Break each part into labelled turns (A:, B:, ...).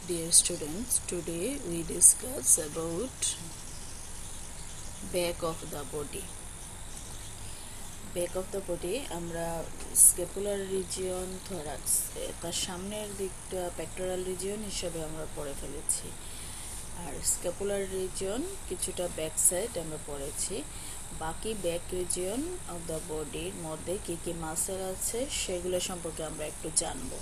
A: Dear students, today we discuss about back of the body. Back of the body আমরা scapular region থরাক্স তার সামনের দিকটা pectoral region হিসেবে আমরা পড়ে ফেলেছি, আর স্ক্যাপুলার রিজিয়ন কিছুটা ব্যাক সাইড আমরা পড়েছি। বাকি ব্যাক রিজিয়ন অফ দ্য বডির মধ্যে কী কী মাসেল আছে সেগুলো সম্পর্কে আমরা একটু জানবো।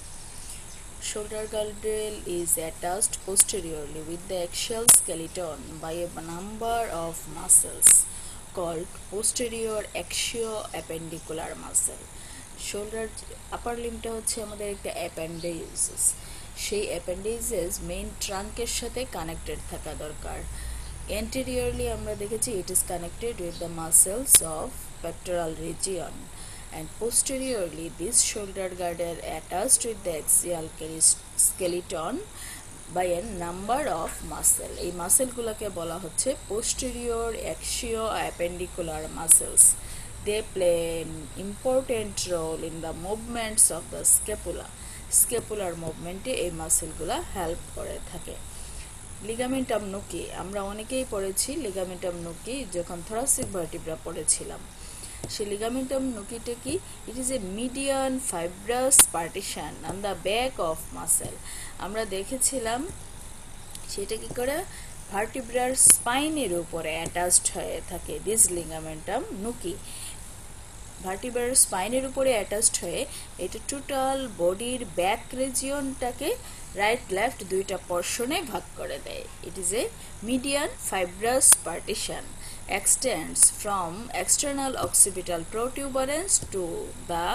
A: Shoulder girdle is attached posteriorly with the axial skeleton by a number of muscles called posterior axio-appendicular muscle. Shoulder upper limbটা হচ্ছে আমাদের একটা appendages, সেই appendages মেইন ট্রাঙ্কের সাথে কানেক্টেড থাকা দরকার। Anteriorly আমরা দেখেছি it is connected with the muscles of pectoral region, and posteriorly this shoulder girdle attached with the axial skeleton by a number of muscle. এই মাসেলগুলোকে বলা হচ্ছে posterior axio-appendicular muscles. They play an important role in the movements of the scapula. Scapular movement-এ এই মাসেলগুলো help করে থাকে। Ligamentum nuchae আমরা অনেকেই পড়েছি। Ligamentum নুকি যখন থোরাসিক ভার্টিব্রা পড়েছিলাম, সেই লিগামেন্টাম নুকিটা কি? ইট is A median fibrous partition on the back of muscle. আমরা দেখেছিলাম সেটা কি করে ভার্টিব্রার স্পাইনের উপরে অ্যাটাচড হয়ে থাকে। দিস লিগামেন্টাম নুকি ভার্টিব্রার স্পাইনের উপরে অ্যাটাচড হয়ে এটা টোটাল বডির ব্যাক রিজিয়নটাকে রাইট লেফট দুইটা পোর্শনে ভাগ করে দেয়। ইট is A median fibrous partition extends from external occipital protuberance to the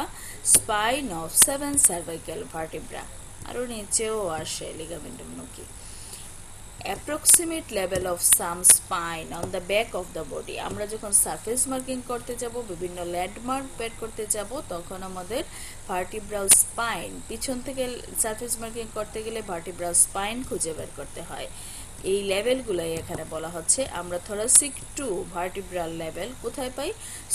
A: spine of 7 cervical vertebra. আরো নিচেও আসে ligamentum নুকি। Approximate level of some spine on the back of the body. আমরা যখন surface marking করতে যাব, বিভিন্ন ল্যান্ডমার্ক বের করতে যাব, তখন আমাদের ভার্টিব্রাল স্পাইন পিছন থেকে সারফেস মার্কিং করতে গেলে ভার্টিব্রাল স্পাইন খুঁজে বের করতে হয়। এই লেভেলগুলোই এখানে বলা হচ্ছে। আমরা থোরাসিক টু ভার্টিব্রাল লেভেল কোথায় পাই?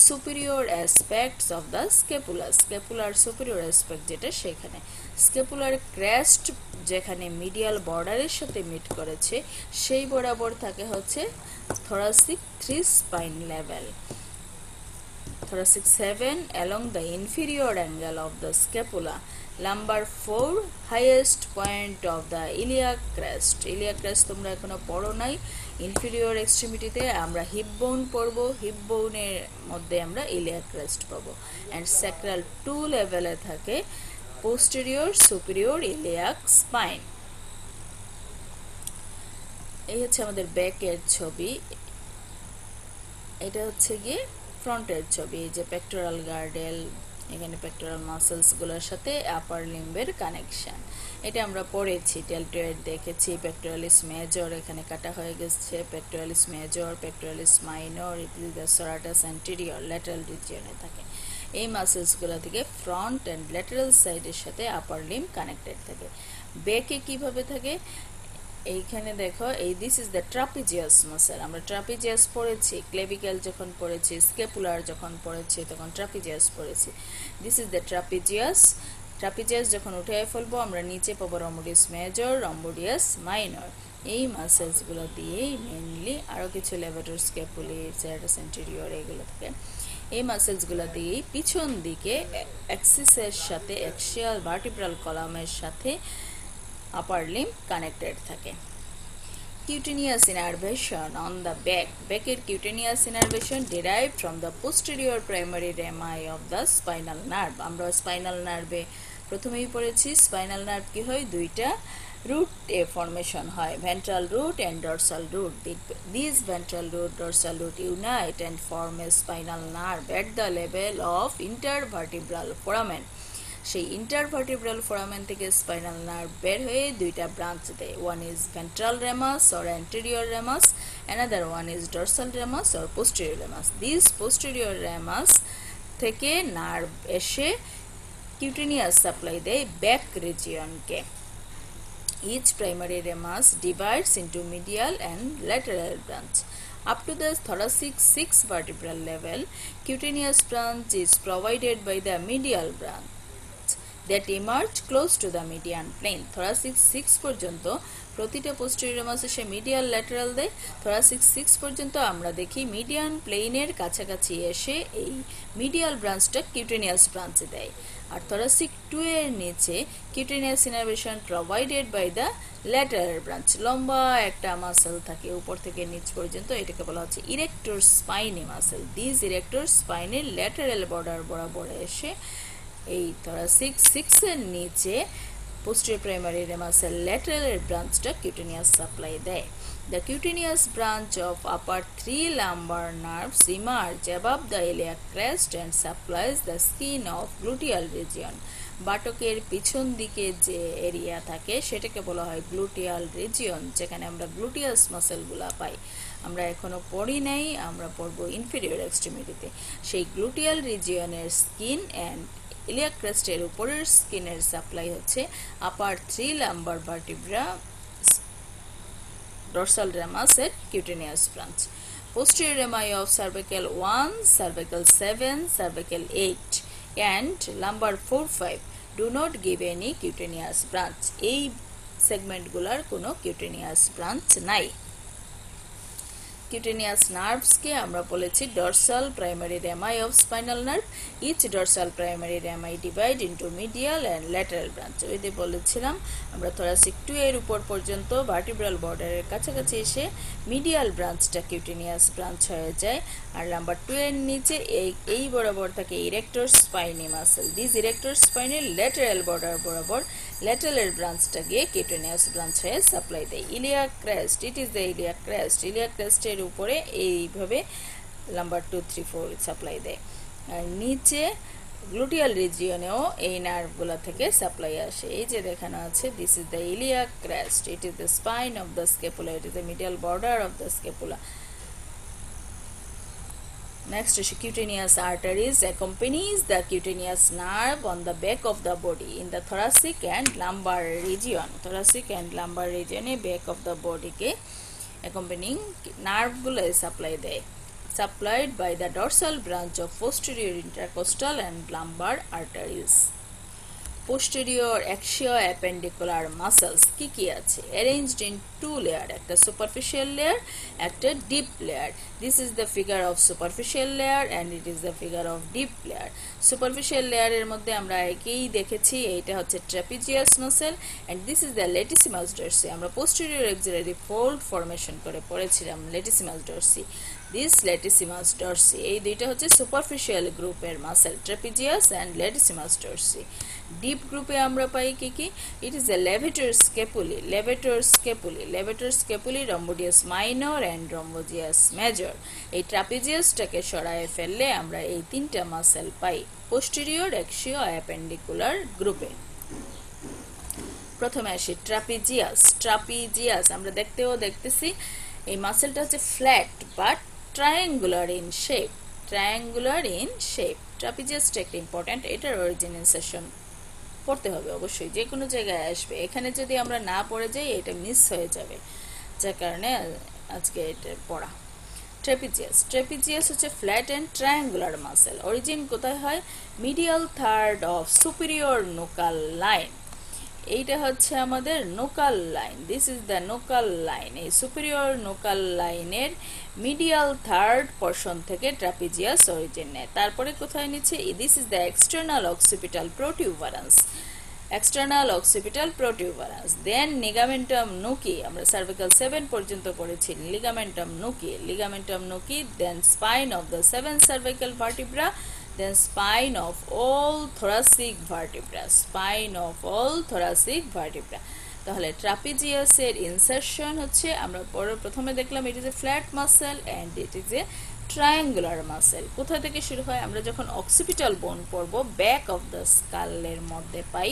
A: Superior aspects of the scapula. স্ক্যাপুলার সুপিরিয়র অ্যাসপেক্ট যেটা সেখানে। স্ক্যাপুলার ক্রেস্ট যেখানে মিডিয়াল বর্ডারের সাথে মিট করেছে সেই বরাবর থাকে হচ্ছে thoracic 3 spine level. Thoracic 7 along the inferior angle of the scapula. Lumbar 4 highest point of the iliac crest. Iliac crest তোমরা এখনো পড়ো নাই। ইনফিরিয়র এক্সট্রিমিটিতে আমরা হিপ বোন পড়বো, হিপ বোনের মধ্যে আমরা ইলিয়াক ক্রেস্ট পাবো। অ্যান্ড স্যাক্রাল 2 লেভেলে থাকে পোস্টেরিয়র সুপিরিয়র ইলিয়াক স্পাইন। এই হচ্ছে আমাদের ব্যাকের ছবি, এটা হচ্ছে গিয়ে ফ্রন্টের ছবি। যে পেক্টোরাল গার্ডেল, এখানে পেক্টোরাল মাসেলসগুলোর সাথে আপার লিম্বের কানেকশন, এটা আমরা পড়েছি। ডেলটয়েড দেখেছি, পেক্টোরালিস মেজর এখানে কাটা হয়ে গেছে, pectoralis major, pectoralis minor, serratus anterior lateral রিজিয়নে থাকে। এই মাসেলসগুলো থেকে ফ্রন্ট অ্যান্ড ল্যাটারাল সাইডের সাথে আপার লিম্ব কানেক্টেড থাকে। ব্যাকে কিভাবে থাকে? এইখানে দেখো, এই this is the trapezius muscle. আমরা ট্রাপিজিয়াস পড়েছি, ক্লেভিক্যাল যখন পড়েছি, স্ক্যাপুলার যখন পড়েছি তখন ট্রাপিজিয়াস পড়েছি। This is the trapezius. Trapezius যখন উঠে ফেলবো আমরা নিচে পাবো রম্বোডিয়াস মেজর, রম্বোডিয়াস মাইনর। এই মাসেলসগুলো দিয়েই মেনলি আরও কিছু লেভেটর, স্ক্যাপুলি, সেরাটাস অ্যান্টেরিয়র এগুলো থাকে। এই মাসেলসগুলো দিয়েই পিছন দিকে অ্যাক্সিসের সাথে অ্যাক্সিয়াল ভার্টিব্রাল কলামের সাথে আপার লিম্ব কানেক্টেড থাকে। Cutaneous innervation on the back. ব্যাকের cutaneous innervation derived from the posterior primary rami of the spinal nerve. আমরা স্পাইনাল নার্ভে প্রথমেই পড়েছি স্পাইনাল নার্ভ কি হয়, দুইটা root a formation হয়, ventral root and dorsal root. These ventral root, dorsal root unite and form a spinal nerve at the level of intervertebral foramen. সেই intervertebral foramen থেকে স্পাইনাল নার্ভ বের হয়ে দুইটা branch দেয়। One is ventral ramus or anterior ramus, another one is dorsal ramus or posterior ramus. This posterior ramus থেকে nerve এসে cutaneous supply দেয় back রিজিয়নকে। Each primary ramus divides into medial and lateral branch. Up to the thoracic 6 vertebral level, cutaneous branch is provided by the medial branch. that emerge close to the median plane. Thoracic 6 পর্যন্ত প্রতিটা posterior মাসে সে medial lateral দেয়। thoracic 6 পর্যন্ত আমরা দেখি median প্লেনের কাছাকাছি এসে এই medial ব্রাঞ্চটা cutaneous ব্রাঞ্চে দেয়। আর thoracic 2 এর নিচে cutaneous innervation provided by the lateral branch, লম্বা একটা মাসল থাকে উপর থেকে নিচ পর্যন্ত, এটাকে বলা হচ্ছে erector spinae muscle. These erector spinae lateral border বরাবর এসে এই thoracic 6 এর নিচে posterior primary muscle lateral branchটা cutaneous supply দেয়। The cutaneous branch of upper 3 lumbar nerves emerge above the iliac crest and supplies the skin of gluteal region. বাটকের পিছন দিকে যে area থাকে সেটাকে বলা হয় গ্লুটিয়াল রিজিয়ন, যেখানে আমরা গ্লুটিয়াস মাসেলগুলা পাই। আমরা এখনো পড়ি নাই, আমরা পড়বো ইনফেরিয়র এক্সট্রিমিটিতে। সেই গ্লুটিয়াল রিজিয়নের স্কিন অ্যান্ড ইলিয়াক ক্রেস্টের উপরের স্কিনের সাপ্লাই হচ্ছে আপার 3 লাম্বার ভার্টিব্রা dorsal ramus এর cutaneous branch. Posterior rami of cervical 1, cervical 7, cervical 8 and lumbar 4-5 do not give any cutaneous branch. এই সেগমেন্টগুলোর কোনো cutaneous branch নাই। cutaneous nerves কে আমরা বলেছি dorsal primary rami of spinal nerve. Each dorsal primary rami divide into medial and lateral branch. ওইতে বলেছিলাম আমরা thoracic 2 এর উপর পর্যন্ত vertebral border এর কাছাকাছি এসে medial branchটা cutaneous branch হয়ে যায়, আর lumbar 2 এর নিচে এই বরাবর থাকে erector spinae muscle. These erector spinae lateral border বরাবর lateral branchটা গিয়ে cutaneous branch হয়ে সাপ্লাই দেয়। iliac crest, it is the iliac crest. iliac crest এর উপরে এইভাবে lumbar 2, 3, 4 সাপ্লাই দেয়, আর নিচে গ্লুটিয়াল রিজিয়নেও এই নার্ভগুলো থেকে সাপ্লাই আসে। এই যে দেখানো আছে, this is the iliac crest, it is the spine of the scapula, it is the medial border of the scapula. Next, cutaneous arteries accompanies the cutaneous nerve on the back of the body in the thoracic and lumbar region. Thoracic and lumbar region e back of the body ke accompanying nerve gulo supply দেয়, supplied by the dorsal branch of posterior intercostal and lumbar arteries. posterior axio-appendicular muscles কি কি আছে? arranged in two layer, একটা superficial layer, একটা deep layer. This is the figure of superficial layer and it is the figure of deep layer. superficial layer এর মধ্যে আমরা একেই দেখেছি, এইটা হচ্ছে trapezius muscle and this is the latissimus dorsi. আমরা posterior axillary fold formation করে পড়েছিলাম latissimus dorsi. This latissimus dorsi, এই দুইটা হচ্ছে superficial গ্রুপের muscle, trapezius and latissimus dorsi. Deep গ্রুপে আমরা পাই কি কি? it is the levator scapulae, levator scapulae, levator scapulae, rhomboideus minor and rhomboideus major. এই ট্রাপিজিয়াসটাকে সরায়ে ফেললে আমরা এই তিনটা মাসেল পাই posterior axio-appendicular গ্রুপে। প্রথমে আসি ট্রাপিজিয়াস। ট্রাপিজিয়াস আমরা দেখতেছি এই মাসেলটা হচ্ছে flat but triangular in shape, triangular in shape. ট্রাপিজিয়াসটা একটা ইম্পর্টেন্ট, এটার অরিজিন ইনসারশন পড়তে হবে অবশ্যই, যে কোনো জায়গায় আসবে। এখানে যদি আমরা না পড়ে যাই এটা মিস হয়ে যাবে, যার কারণে আজকে এটা পড়া। ট্রেপিজিয়াস, ট্রেপিজিয়াস হচ্ছে flat and triangular muscle. Origin কোথায় হয়? Medial third of superior nuchal line. এইটা হচ্ছে আমাদের nuchal line, this is the nuchal line. এই সুপিরিয়র নোকাল লাইনের মিডিয়াল থার্ড পোর্শন থেকে ট্রাপিজিয়াস অরিজিন নেয়। তারপরে কোথায় নিচ্ছে? This is the external occipital protuberance, external occipital protuberance. Then ligamentum nuchae, আমরা সার্ভিক্যাল 7 পর্যন্ত পড়েছি ligamentum nuchae, ligamentum nuchae. Then spine of the 7 cervical vertebra, then spine of all thoracic vertebra, spine of all thoracic vertebra. তাহলে ট্রাপিজিয়াসের insertion হচ্ছে, আমরা প্রথমে দেখলাম it is a flat muscle and it is a triangular muscle. কোথা থেকে শুরু হয়? আমরা যখন অক্সিপিটাল বোন পড়ব ব্যাক অফ দ্য স্কালের মধ্যে পাই,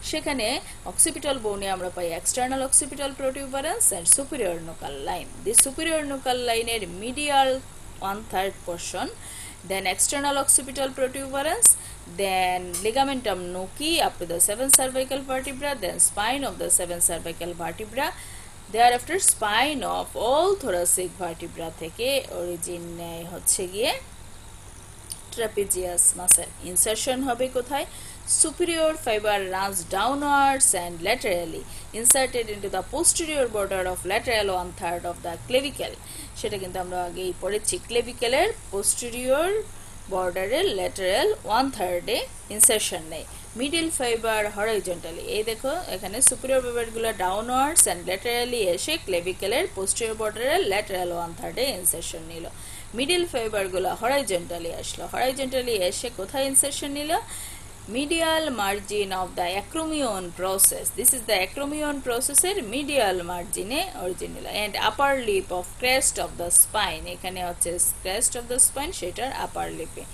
A: সেখানে অক্সিপিটাল বোনে আমরা পাই external occipital protuberance and superior nuchal line. The superior nuchal লাইনের medial 1/3 portion, then external occipital protuberance, then ligamentum nuki up to the 7 cervical vertebra, then spine of the 7 cervical vertebra, thereafter spine of all thoracic vertebra থেকে origin নেয় হচ্ছে গিয়ে trapezius muscle. Insertion হবে কোথায়? Superior fiber runs downwards and laterally, inserted into the posterior border of lateral 1/3 of the clavicle. সেটা কিন্তু আমরা আগেই পড়েছি, ক্লেভিকেলের posterior বর্ডারের ল্যাটারাল 1/3 ইনসারশন নেই। মিডল ফাইবার হরাইজন্টালি, এই দেখো এখানে সুপিরিয়র ফাইবারগুলো ডাউনওয়ার্ডস অ্যান্ড ল্যাটারালি এসে ক্লেভিকেলের পোস্টেরিয়র বর্ডারের ল্যাটারাল 1/3 ইনসারশন নিল। মিডল ফাইবারগুলো হরাইজন্টালি আসলো, হরাইজন্টালি এসে কোথায় ইনসারশন নিল? Medial margin of the acromion process. This is the acromion processor medial margin original and upper lip of crest of the spine. এখানে হচ্ছে crest of the spine, সেটার upper lip A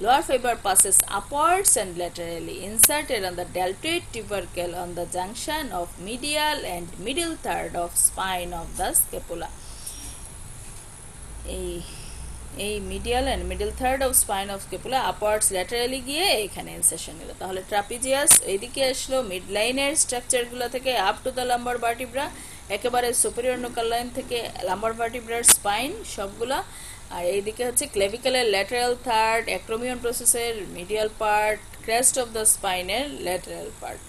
A: lower fiber passes upwards and laterally, inserted on the deltoid tubercle on the junction of medial and middle third of spine of the scapula. এই medial and middle third of spine of scapula upwards laterally গিয়ে এখানে insertion নিল। তাহলে trapezius এইদিকে আসলো mid লাইনের স্ট্রাকচারগুলো থেকে up to the lumbar vertebra, একেবারে সুপিরিয়র নুকাল লাইন থেকে লাম্বার ভার্টিব্রার স্পাইন সবগুলা, আর এইদিকে হচ্ছে ক্লেভিকেলের ল্যাটারাল থার্ড, অ্যাক্রোমিয়ন প্রসেসের medial part, crest of the স্পাইনের ল্যাটারাল পার্ট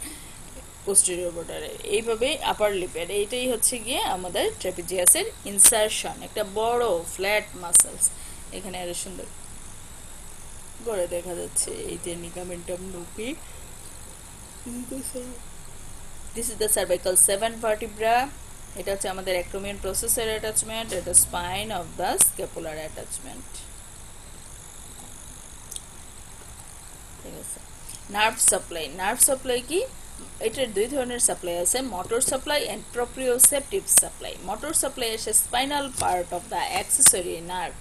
A: পোস্টেরিয়র বর্ডারে, এইভাবে আপার লিপের। এইটাই হচ্ছে গিয়ে আমাদের ট্রাপিজিয়াসের ইনসারশন, একটা বড় ফ্ল্যাট মাসেলস। এখানে আরো সুন্দর করে দেখা যাচ্ছে এই যে ligamentum nuchae. This is the cervical 7 vertebra. এটা হচ্ছে আমাদের অ্যাক্রোমিয়ন প্রসেসের অ্যাটাচমেন্ট, এটা স্পাইন অফ দ্য স্ক্যাপুলার অ্যাটাচমেন্ট। ঠিক আছে, নার্ভ সাপ্লাই। নার্ভ সাপ্লাই কি? এটার দুই ধরনের সাপ্লাই আছে, motor supply and proprioceptive supply. Motor supply এসে spinal part of the accessory nerve,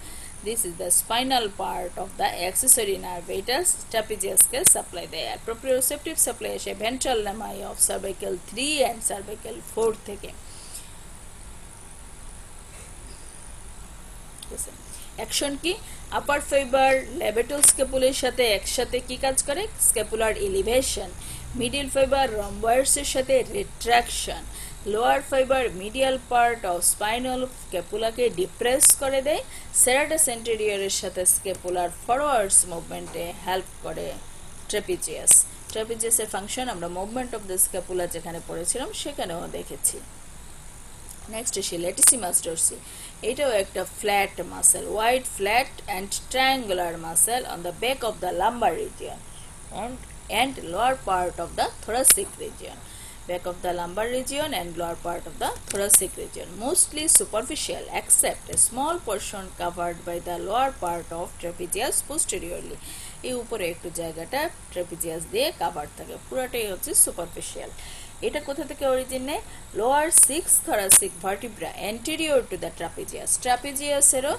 A: this is the spinal part of the accessory nerve, এটা ট্রাপিজিয়াসকে সাপ্লাই দেয়। আর প্রোপ্রিওসেপটিভ সাপ্লাই এসে ventral rami of cervical 3 and cervical 4 থেকে। Action কি? আপার fibre লেবেটাল scapular সাথে একসাথে কি কাজ করে? Scapular elevation. মিডল ফাইবার রম্বয়েডসের সাথে retraction. Lower fibre medial part of spinal স্ক্যাপুলাকে ডিপ্রেস করে দেয়। সেরাটাস এন্টেরিয়রের সাথে স্ক্যাপুলার ফরওয়ার্ডস মুভমেন্টে হেল্প করে ট্রাপিজিয়াস। ট্রাপিজিয়াসের ফাংশন আমরা মুভমেন্ট অফ দ্য স্ক্যাপুলা যেখানে পড়েছিলাম সেখানেও দেখেছি। নেক্সট আসি ল্যাটিসিমাস ডরসি। এটাও একটা flat muscle, wide flat and triangular muscle on the back of the lumber region and lower part of the thoracic region. Back of the lumbar region and lower part of the thoracic region. Mostly superficial except a small portion covered by the lower part of trapezius posteriorly. এই উপরে একটু জায়গাটা trapezius দিয়ে cover থাকে, পুরোটাই হচ্ছে superficial. এটা কোথা থেকে অরিজিন নেয়? Lower 6 thoracic vertebra anterior to the trapezius. ট্রাপিজিয়াসেরও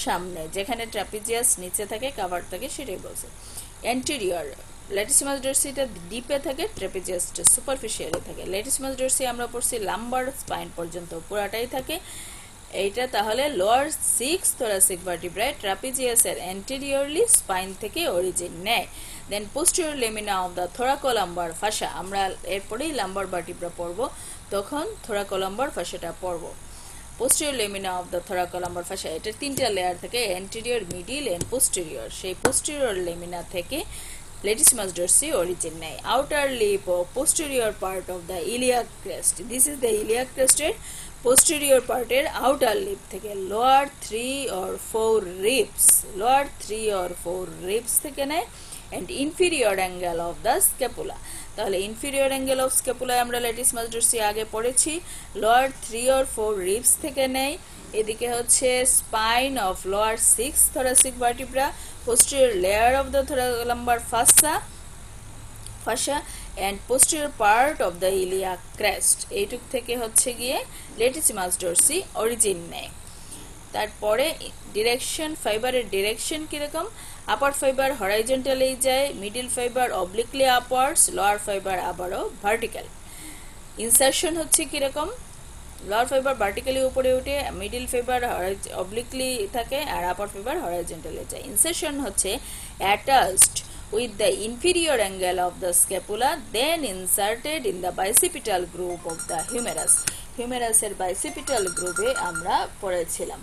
A: সামনে, যেখানে ট্রাপিজিয়াস নিচে থাকে কাভার থাকে সেটাই বলছে। অ্যান্টেরিয়র ল্যাটিসিমাস ডরসিটা ডিপে থাকে, ট্রাপিজিয়াসটা সুপারফিশিয়ালে থাকে। ল্যাটিসিমাস ডরসি আমরা পড়ছি লাম্বার স্পাইন পর্যন্ত পুরাটাই থাকে। এইটা তাহলে লোয়ার 6 thoracic vertebrae ট্রাপিজিয়াসের অ্যান্টেরিয়রলি স্পাইন থেকে অরিজিন নেয়। Then posterior lamina of the thoracolumbar fascia, আমরা এরপরেই লাম্বার ভার্টিব্রা পড়ব, তখন থোরাকোলাম্বার ফাসাটা পড়ব। posterior lamina of the thoracolumbar fascia, এটা তিনটা লেয়ার থেকে, anterior, middle and posterior। সেই posterior lamina থেকে latissimus dorsi origin নেয়। outer lip of posterior part of the iliac crest, this is the iliac crest এর posterior part এর outer lip থেকে lower 3 or 4 ribs, lower 3 or 4 ribs থেকে নেয় and inferior angle of the scapula। তাহলে inferior angle of scapula আমরা latissimus dorsi আগে পড়েছি, lower 3 or 4 ribs থেকে নেয়। এদিকে হচ্ছে spine of lower 6 thoracic vertebra, posterior layer of the thoracolumbar fascia and posterior part of the iliac crest, এইটুক থেকে হচ্ছে গিয়ে latissimus dorsi origin নেয়। তারপরে ডিরেকশন, ফাইবারের ডিরেকশন কিরকম? আপার ফাইবার হরাইজন্টালি যায়, middle fibre obliquely upwards, lower fibre আবারও ভার্টিক্যাল। ইনসারশন হচ্ছে কিরকম? লোয়ার ফাইবার ভার্টিক্যালি উপরে উঠে, মিডল ফাইবার অবলিকলি থাকে আর আপার ফাইবার হরাইজন্টালি যায়। ইনসারশন হচ্ছে attached with the inferior angle of the scapula, then inserted in the bicipital groove of the humerus. হিউমেরাসের bicipital গ্রুভে আমরা পড়েছিলাম,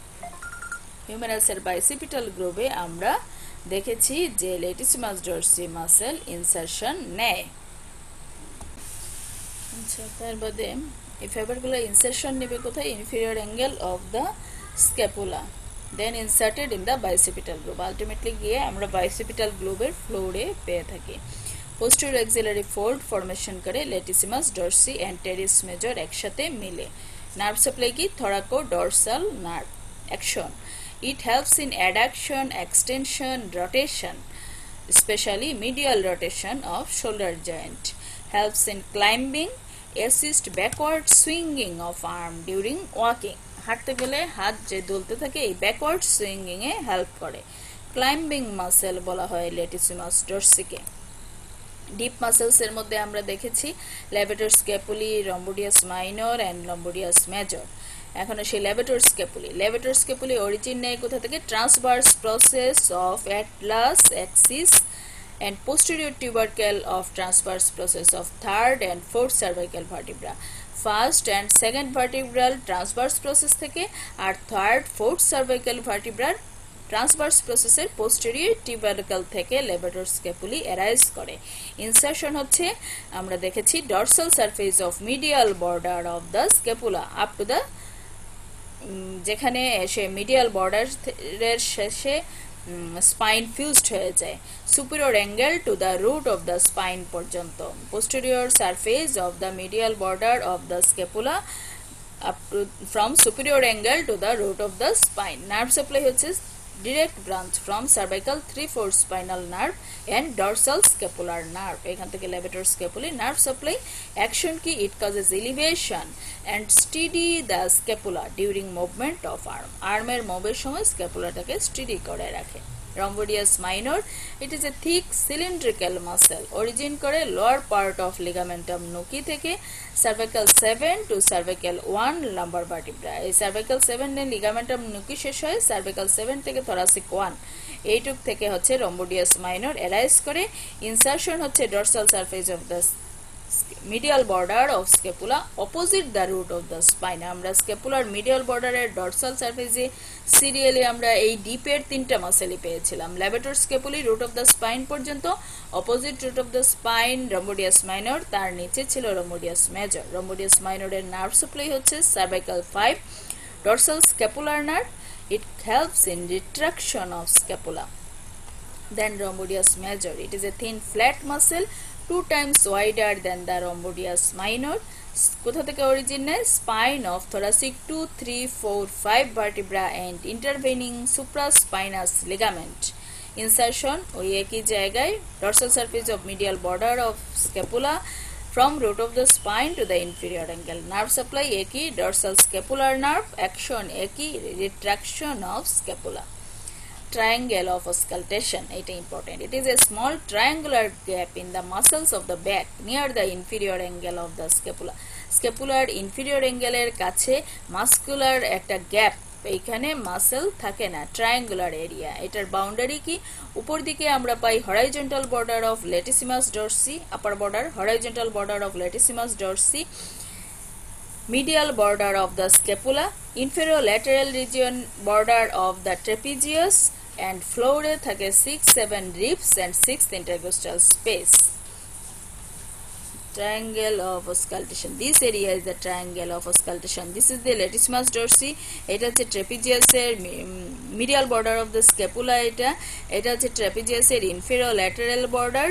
A: হিউমেরাসের বাইসিপিটাল গ্রুভে আমরা দেখেছি যে লেটিসিমাস ডরসি মাসেল ইনসারশন নেয়। আচ্ছা, তার বাদে এই ফাইবারগুলো ইনসারশন নেবে কোথায়? Inferior angle of the scapula, then inserted in the bicipital groove. Ultimately গিয়ে আমরা বাইসিপিটাল গ্লোবের ফ্লোরে পেয়ে থাকি। পোস্টেরিয়র অ্যাক্সিলারি ফোল্ড ফরমেশন করে latissimus dorsi and teres major একসাথে মিলে। নার্ভ সাপ্লাই কি? Thoracodorsal nerve. Action: it helps in adduction, extension, rotation, especially medial rotation of shoulder joint. Helps in climbing, assist backward swinging of arm during walking. হাঁটতে গেলে হাত যে দুলতে থাকে এই ব্যাকওয়ার্ড সুইঙ্গিং এ হেল্প করে। Climbing muscle বলা হয় লেটিসিমাস ডরসিকে। ডিপ মাসেলস এর মধ্যে আমরা দেখেছি লেভেটর স্ক্যাপুলি, রম্বোডিয়াস মাইনর অ্যান্ড রম্বোডিয়াস মেজর। এখন সেই লেভেটর স্ক্যাপুলি অরিজিন নেয় কোথা থেকে? Transverse process of Atlas Axis and posterior tubercle of transverse process of third and fourth cervical vertebra. First and second vertebral transverse process থেকে আর third fourth cervical vertebra transverse প্রসেসের posterior tubercle থেকে levator scapulae arise করে। Insertion হচ্ছে আমরা দেখেছি dorsal surface of medial border of the scapula up to the, যেখানে সে মিডিয়াল বর্ডারের শেষে স্পাইন ফিউজড হয়ে যায়। Superior angle to the root of the spine পর্যন্ত। Posterior surface of the medial border of the scapula up to from superior angle to the root of the spine. Nerve supply হচ্ছে direct branch from cervical 3/4 spinal nerve and dorsal scapular nerve. এখান থেকে levator scapulae nerve supply. Action কি? It causes elevation and steady the scapula during movement of arm. আর্মের মুভের সময় স্ক্যাপুলাটাকে steady করে রাখে। Rhomboideus minor, it is a thick cylindrical muscle, origin করে lower part of ligamentum nuchae থেকে cervical 7 to cervical 1 lumbar vertebra. এই cervical 7 এর লিগামেন্টাম নুকি শেষ হয় সার্ভাইকাল 7 থেকে থরাসিক 1, এইটুক থেকে হচ্ছে রম্বোডিয়াস মাইনর অ্যারাইজ করে। ইনসারশন হচ্ছে dorsal surface of the medial border of scapula opposite the root of the spine. আমরা স্ক্যাপুলার মিডিয়াল বর্ডারের ডরসাল সারফেসে সিরিয়ালি আমরা এই ডিপের তিনটা মাসেলই পেয়েছিলাম। Levator scapulae root of the spine পর্যন্ত, opposite root of the spine rhomboideus minor, তার নিচে ছিল রম্বোডিয়াস মেজর। রম্বোডিয়াস মাইনরের নার্ভ সাপ্লাই হচ্ছে cervical 5 dorsal scapular nerve. It helps in retraction of scapula. Then rhomboideus major, it is a thin flat muscle 2 times wider than the rhomboideus minor. কোথা থেকে origin নেয়? Spine of thoracic 2, 3, 4, 5 vertebra and intervening supraspinous ligament. Insertion ওই একই জায়গায় dorsal surface of medial border of scapula from root of the spine to the inferior angle. Nerve supply একই, dorsal scapular nerve. Action একই, retraction of scapula. Triangle of auscultation, এটা important. It is a small triangular gap in the muscles of the back near the inferior angle of the scapula. Scapular inferior angle এর কাছে muscular একটা gap, এইখানে muscle থাকে না, triangular area. এটার boundary কি? উপর দিকে আমরা পাই horizontal border of latissimus dorsi, upper border horizontal border of latissimus dorsi, medial border of the scapula, inferolateral region border of the trapezius, and floor থাকে 6-7 ribs and 6th intercostal space. Triangle of auscultation, this area is the triangle of auscultation. This is the latissimus dorsi, এটা হচ্ছে trapezius এর medial border of the scapula, এটা হচ্ছে trapezius এর inferolateral border,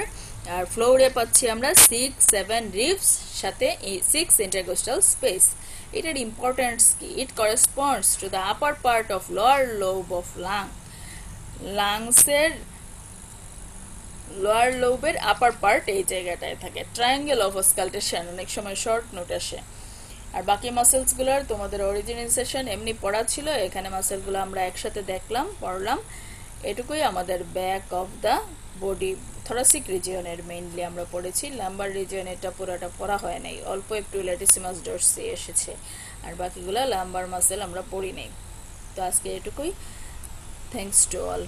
A: আর ফ্লোরে পাচ্ছি আমরা 6-7 রিবস সাথে 6 ইন্টারকোস্টাল স্পেস। এটার ইম্পর্টেন্স কি? It corresponds to the upper part of lower lobe of লাংসের লোয়ার লোবের আপার পার্ট এই জায়গাটায় থাকে। ট্রায়াঙ্গেল অফ অসকালটেশন অনেক সময় শর্ট নোট আসে। আর বাকি মাসেলসগুলোর তোমাদের অরিজিন ইনসেশন এমনি পড়া ছিল, এখানে মাসেলগুলো আমরা একসাথে দেখলাম, পড়লাম। এটুকুই আমাদের back of the body thoracic রিজিয়নের মেইনলি আমরা পড়েছি। লাম্বার রিজিয়ন এটা পুরোটা পড়া হয় নাই, অল্প একটু লেটিসিমাস ডরসি এসেছে, আর বাকিগুলো লাম্বার মাসেল আমরা পড়ি নাই। তো আজকে এটুকুই। Thanks to all.